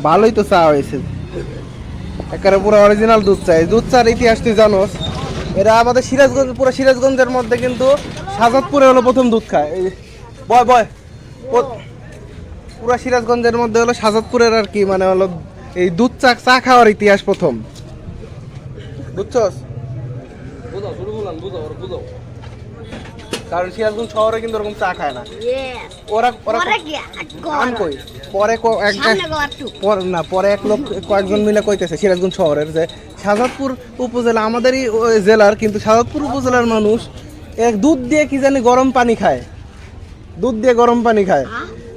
ভালোই তো চা হয়েছে, একেবারে পুরো অরিজিনাল দুধ চা। দুধ চার ইতিহাস তুই জানোস? এরা আমাদের সিরাজগঞ্জ, পুরো সিরাজগঞ্জের মধ্যে কিন্তু শাহজাদপুরে হলো প্রথম দুধ খায়। এই বয় বয় পুরো সিরাজগঞ্জের মধ্যে হলো শাহজাদপুরের আর কি, মানে হলো এই দুধ চা চা খাওয়ার ইতিহাস প্রথম, বুঝছস? কারণ সিরাজগঞ্জ শহরে কিন্তু ওরকম চা খায় না ওরা। পরে এক লোক কয়েকজন মিলে কইতেছে সিরাজগঞ্জ শহরের যে শাহজাদপুর উপজেলা আমাদেরই জেলার, কিন্তু শাহজাদপুর উপজেলার মানুষ এক দুধ দিয়ে কি জানি গরম পানি খায়, দুধ দিয়ে গরম পানি খায়,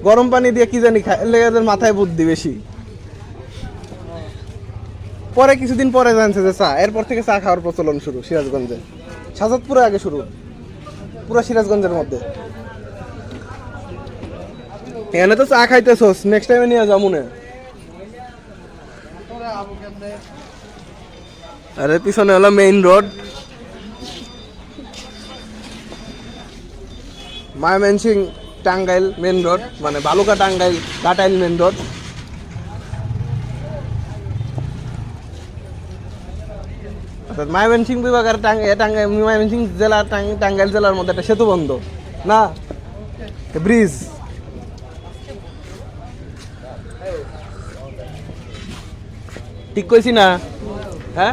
গরম পানি দিয়ে কি জানি খায়, এদের মাথায় বুদ্ধি বেশি। পরে কিছুদিন পরে জানছে যে চা, এরপর থেকে চা খাওয়ার প্রচলন শুরু সিরাজগঞ্জে। শাহজাদপুরে আগে শুরু, পুরো সিরাজগঞ্জের মধ্যে। এখানে তো চা খাইতেছস, নেক্সট টাইমে নিয়ে যাবো না। আরে পিছনে হলো main road, Mymensingh Tangail main road, মানে বালুকা টাঙ্গাইল কাটাইল মেইন রোড। ময়মনসিংহ বিভাগের ময়মনসিংহ জেলার টাঙ্গাইল জেলার মধ্যে একটা সেতু বন্ধ না, ব্রিজ। ঠিক কইছি না? হ্যাঁ,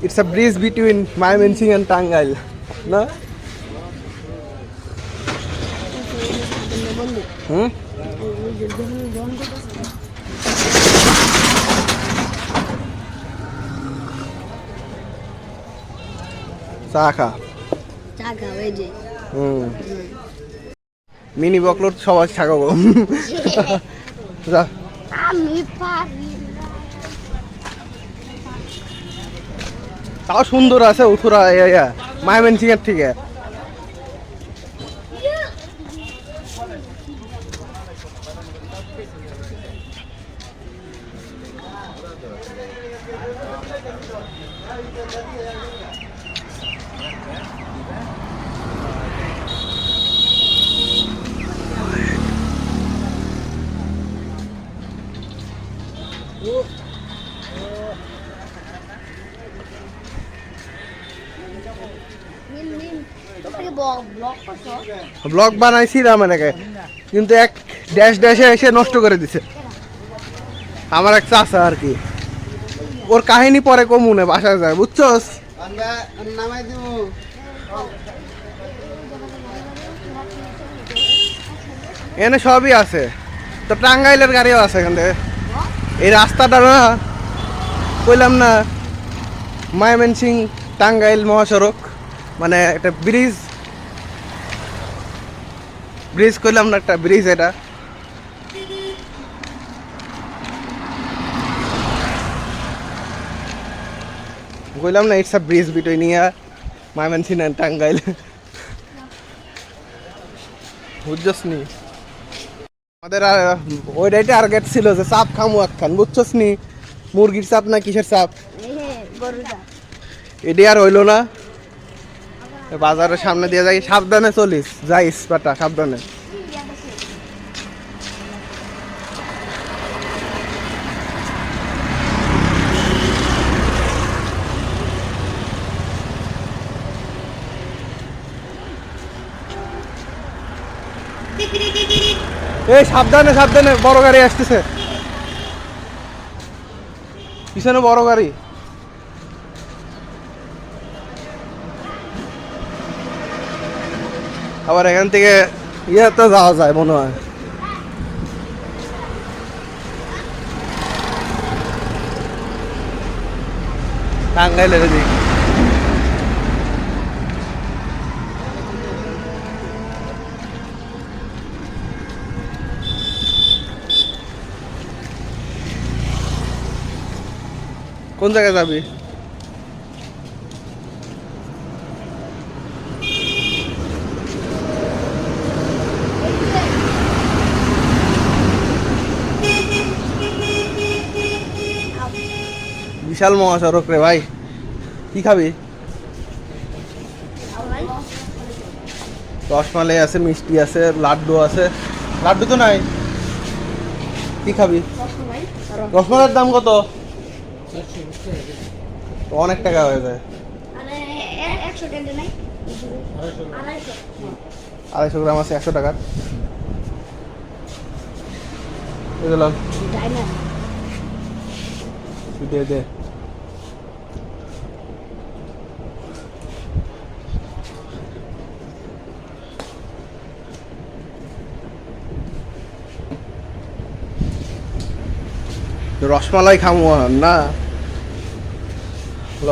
it's a bridge between Mymensingh and Tangail না? চা খা, মিনি বকলোর সবাই ছাগাবো। যা তাও সুন্দর আছে উথুরা ময়মনসিংহ এর থেকে। ব্লগ বানাইছিলাম এটাকে, কিন্তু এক ড্যাশ ড্যাশে এসে নষ্ট করে দিছে আমার এক চাচা আর কি। ওর কাহিনী পরে কমুনে বাসায় যায়, বুঝছস? এখানে সবই আছে, তো টাঙ্গাইলের গাড়িও আছে এখান থেকে। এই রাস্তাটা না কইলাম না, ময়মনসিংহ টাঙ্গাইল মহাসড়ক, মানে একটা ব্রিজ, ব্রিজ কইলাম না, একটা ব্রিজ। এটা কইলাম না, it's a bridge between Mymensingh and Tangail, বুঝছস নি? আমাদের ওইটাই টার্গেট ছিল যে চাপ খামু একখান, বুঝছস নি? মুরগির চাপ না কিসের চাপ, এটি আর হইলো না। বাজারের সামনে দিয়ে যাই, সাবধানে চলিস, যাইস পাটা সাবধানে। এই সাবধানে সাবধানে, বড় গাড়ি আসতেছে পিছনে, বড় গাড়ি। আবার এখান থেকে ইয়েতে যাওয়া যায় মনে হয়, টাঙ্গাইলের দিক। কোন জায়গায় যাবি? বিশাল মহাসড়ক রে ভাই, কি খাবি? রসমালাই আছে, মিষ্টি আছে, লাড্ডু আছে। লাড্ডু তো নাই, কি খাবি? রসমালাই। রসমালাইয়ের দাম কত? অনেক টাকা হয়ে যায়। আরে 100 টাকা নাই? 250। 250 গ্রাম আছে 100 টাকা। এই দিলাম। ডাইনার। দে দে। রসমালাই খামো না ল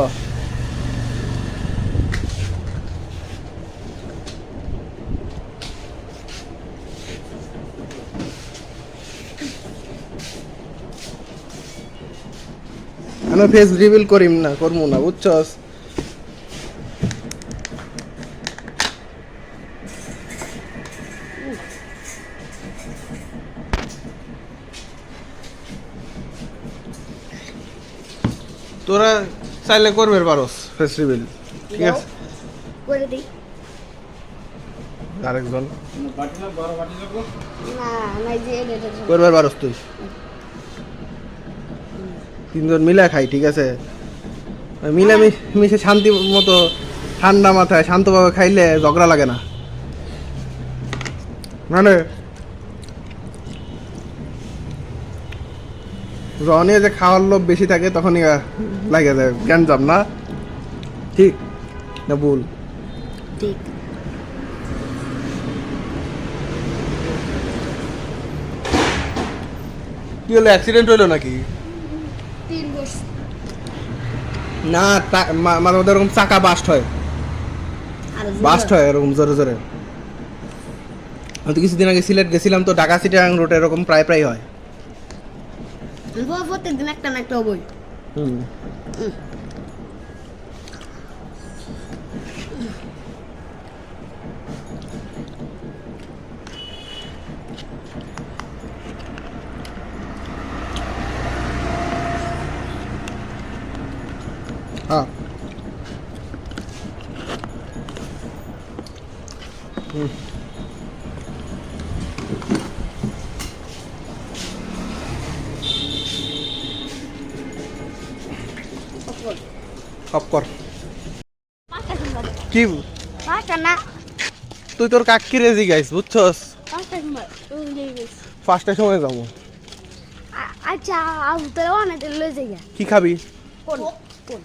আমি ফেস রিভিল করিম না করবো না বুঝছস তোরা চাইলে করবে পারোস ফেস রিভিল ঠিক আছে করে দিই। আরেকজন না নাই যে এটা করবে পারোস তুই তিনজন মিলে খাই ঠিক আছে মিলে মিশে শান্তি মতো ঠান্ডা মাথায় শান্তভাবে খাইলে ঝগড়া লাগে না মানে যখনই যে খাওয়ার লোভ বেশি থাকে তখনই লাগে যায় গ্যাঞ্জাম না ঠিক না ভুল ঠিক। কি হলো অ্যাক্সিডেন্ট হলো নাকি 3 বছর। না মাঝে মধ্যে এরকম চাকা বাস্ট হয় এরকম জোরে জোরে হয়তো কিছুদিন আগে সিলেট গেছিলাম তো ঢাকা চিটাগাং রোডে এরকম প্রায় প্রায় হয় প্রত্যেকদিন একটা না একটা বই। হুম হ্যাঁ হুম অফ কর কি পাঁচটা না তুই তোর কাকি রেজি গাইস বুঝছস 5টার সময় ফার্স্টের সময় যাবো আচ্ছা আমি তো অনেক লয়ে যাই। কি খাবি কোন কোন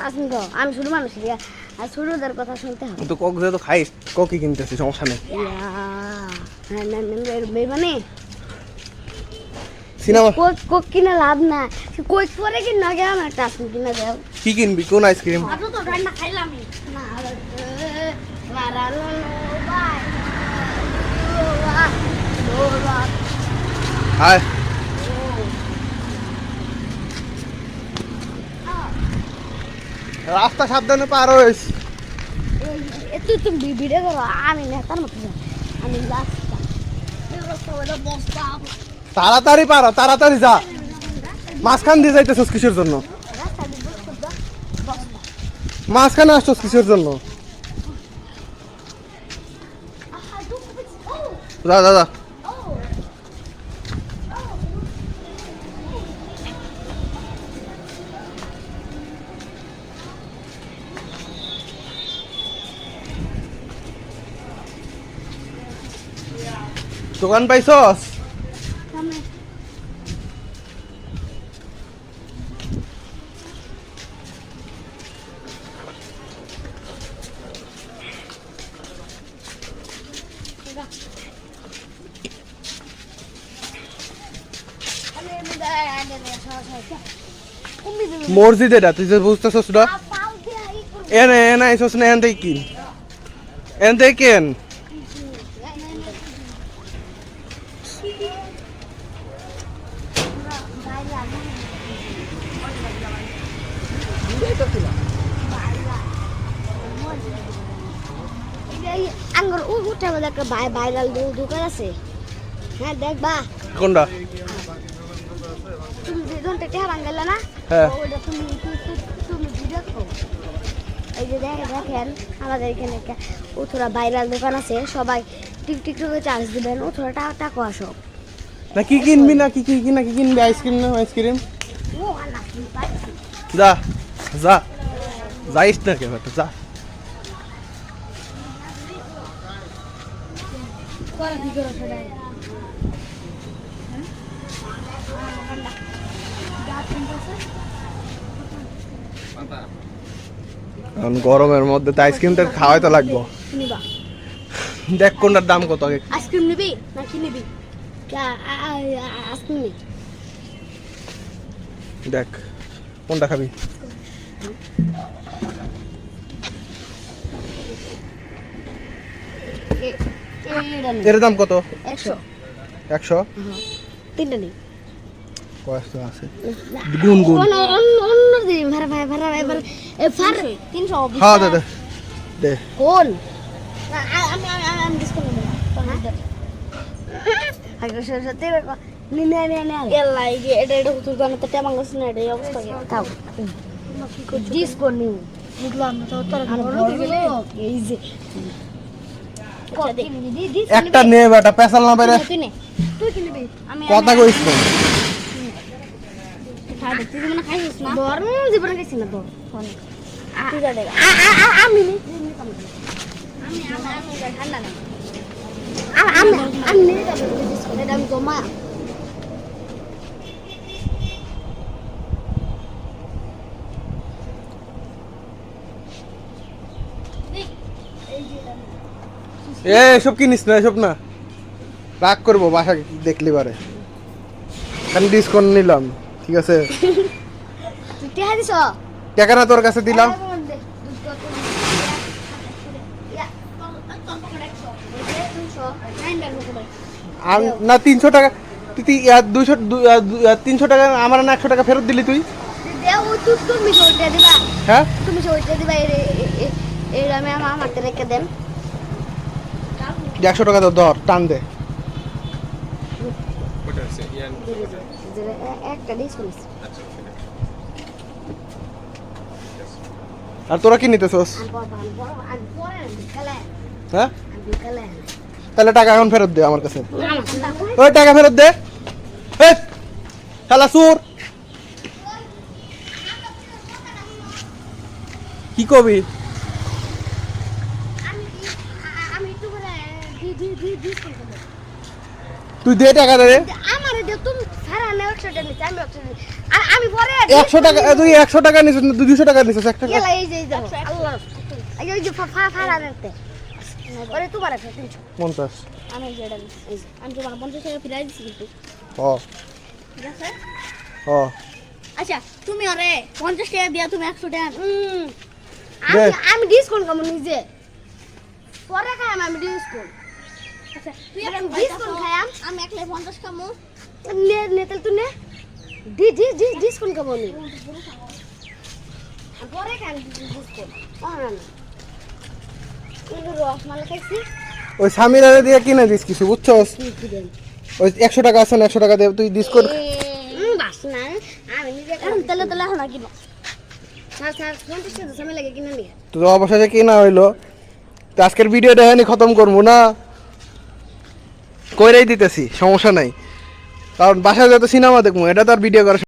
আসুন তো আমি শুধু মানুষ আর ছোটদের কথা শুনতে হবে তো কক যেহেতু খাইস ককি কিনতেছি সমস্যা নেই মানে সিনেমা কোক কিনা লাভ না কোক পরে কিনা গে আমার একটা আসুন কিনা দেও কি কিনবি কোন আইসক্রিম আজও তো রান্না খাইলাম না বাই হায় রাস্তা সাবধানে পার হইস তুই তুমি ভিডিও করো আমি নেতার মতো আমি রাস্তা তাড়াতাড়ি পারো তাড়াতাড়ি যা মাঝখান দিয়ে যাইতেছস কিসের জন্য মাঝখানে আসছস কিসের জন্য যা যা যা দোকান পাইছস মসজিদ এটা তুই যে বুঝতেছস না এনে এনে আইছস না এন থেকে কিন এন থেকে কেন আঙ্গুর উঠে আমাদের একটা ভাইরাল দোকান আছে হ্যাঁ দেখবা কোনটা তুমি যে দোকানটা টেহা বাঙ্গালে না হ্যাঁ ওটা তুমি ভিডিও করো এই যে দেখেন আমাদের এখানে একটা উথরা ভাইরাল দোকান আছে সবাই টিকটকে চার্জ দিবেন উথরা টাকা আসো না কি কিনবি না কি কিনবি আইসক্রিম না আইসক্রিম ও আল্লাহ কি পাচ্ছি যা যা যাইস না কে বেটা যা করা কি করে সেটাই এখন গরমের মধ্যে তো আইসক্রিমটা খাওয়াই তো লাগবো নিবা দেখ কোনটার দাম কত আগে আইসক্রিম নিবি না কি নিবি আইসক্রিম নি দেখ কোনটা খাবি এর দাম কত 100 100 তিনটা নেই কয়টা আছে গুন গুন অন্য দিন ভাড়া ভাড়া ভাড়া এবার ফার 300 হ্যাঁ দে দে কোন আমি ডিসকাউন্ট দেব আগে সত্যি নে এলা এই যে এটা হুতুর গানে তো টেমাং গছ না এটা অবস্থা খাও ডিসকাউন্ট নি বুঝলাম না তো তোর গেলে এই যে একটা নে বেটা পেছাল না বেরে তুই কি নিবি আমি কথা কইছ না তুই মানে খাইছিস না দর জীবনে খাইছিস না দর তুই যা দেখ আমি নি আমি ঠান্ডা না আমি নিয়ে যাবো এটা আমি জমা এসব কিনিস না এসব না রাগ করবো বাসা দেখলি পারে আমি ডিসকাউন্ট নিলাম ঠিক আছে তুই কে হাদিস টাকা না তোর কাছে দিলাম না 300 টাকা তুই 200 টাকা আমার না 100 টাকা ফেরত দিলি তুই তুমি সইটা দিবা হ্যাঁ তুমি সইটা দিবা এই আমি আমার রেখে দেন 100 টাকা তো ধর টান দে একটা ডিসকাউন্ট আর তোরা কি নিতেছস হ্যাঁ তাহলে টাকা এখন ফেরত দে আমার কাছে ওই টাকা ফেরত দে শালা সুর কি কবি তুই দে টাকা দে আমার তুমি সারা না 100 টাকা নিতে আমি 100 আমি পরে 100 টাকা তুই 100 টাকা নিছিস না 200 টাকা নিছিস 1 টাকা এলা এই যে আল্লাহ এই যে ফারা নিতে ওরে তোমার 300 50 আমি যেটা এই যে আমি তোমার 50 টাকা ফিরাই দিছি কিন্তু ও ঠিক আছে ও আচ্ছা তুমি আরে 50 টাকা দিয়া তুমি 100 টাকা দে। আমি ডিসকাউন্ট কম নিজে পরে খাই আমি ডিসকাউন্ট আচ্ছা তুই ডিসকাউন্ট খায়াম আমি একলে 50 কামো নে তেল তুই নে ডিসকাউন্ট কম নি পরে খাই ডিসকাউন্ট না কিন্তু রসমালাই খাইছি ওই সামিরারে দিয়ে কিনে দিস কিছু বুঝছস কি দেন ওই 100 টাকা আছে না 100 টাকা দে তুই ডিসকাউন্ট বাস না আমি নিজে তেলে হনা কিনো স্যার 50 টাকা সময় লাগে কিনে নিয়ে তো অবশেষে কিনা হইলো তো আজকের ভিডিওটা এখানে খতম করবো না কইরাই দিতেছি সমস্যা নাই কারণ বাসায় যত সিনেমা দেখবো এটা তো আর ভিডিও করা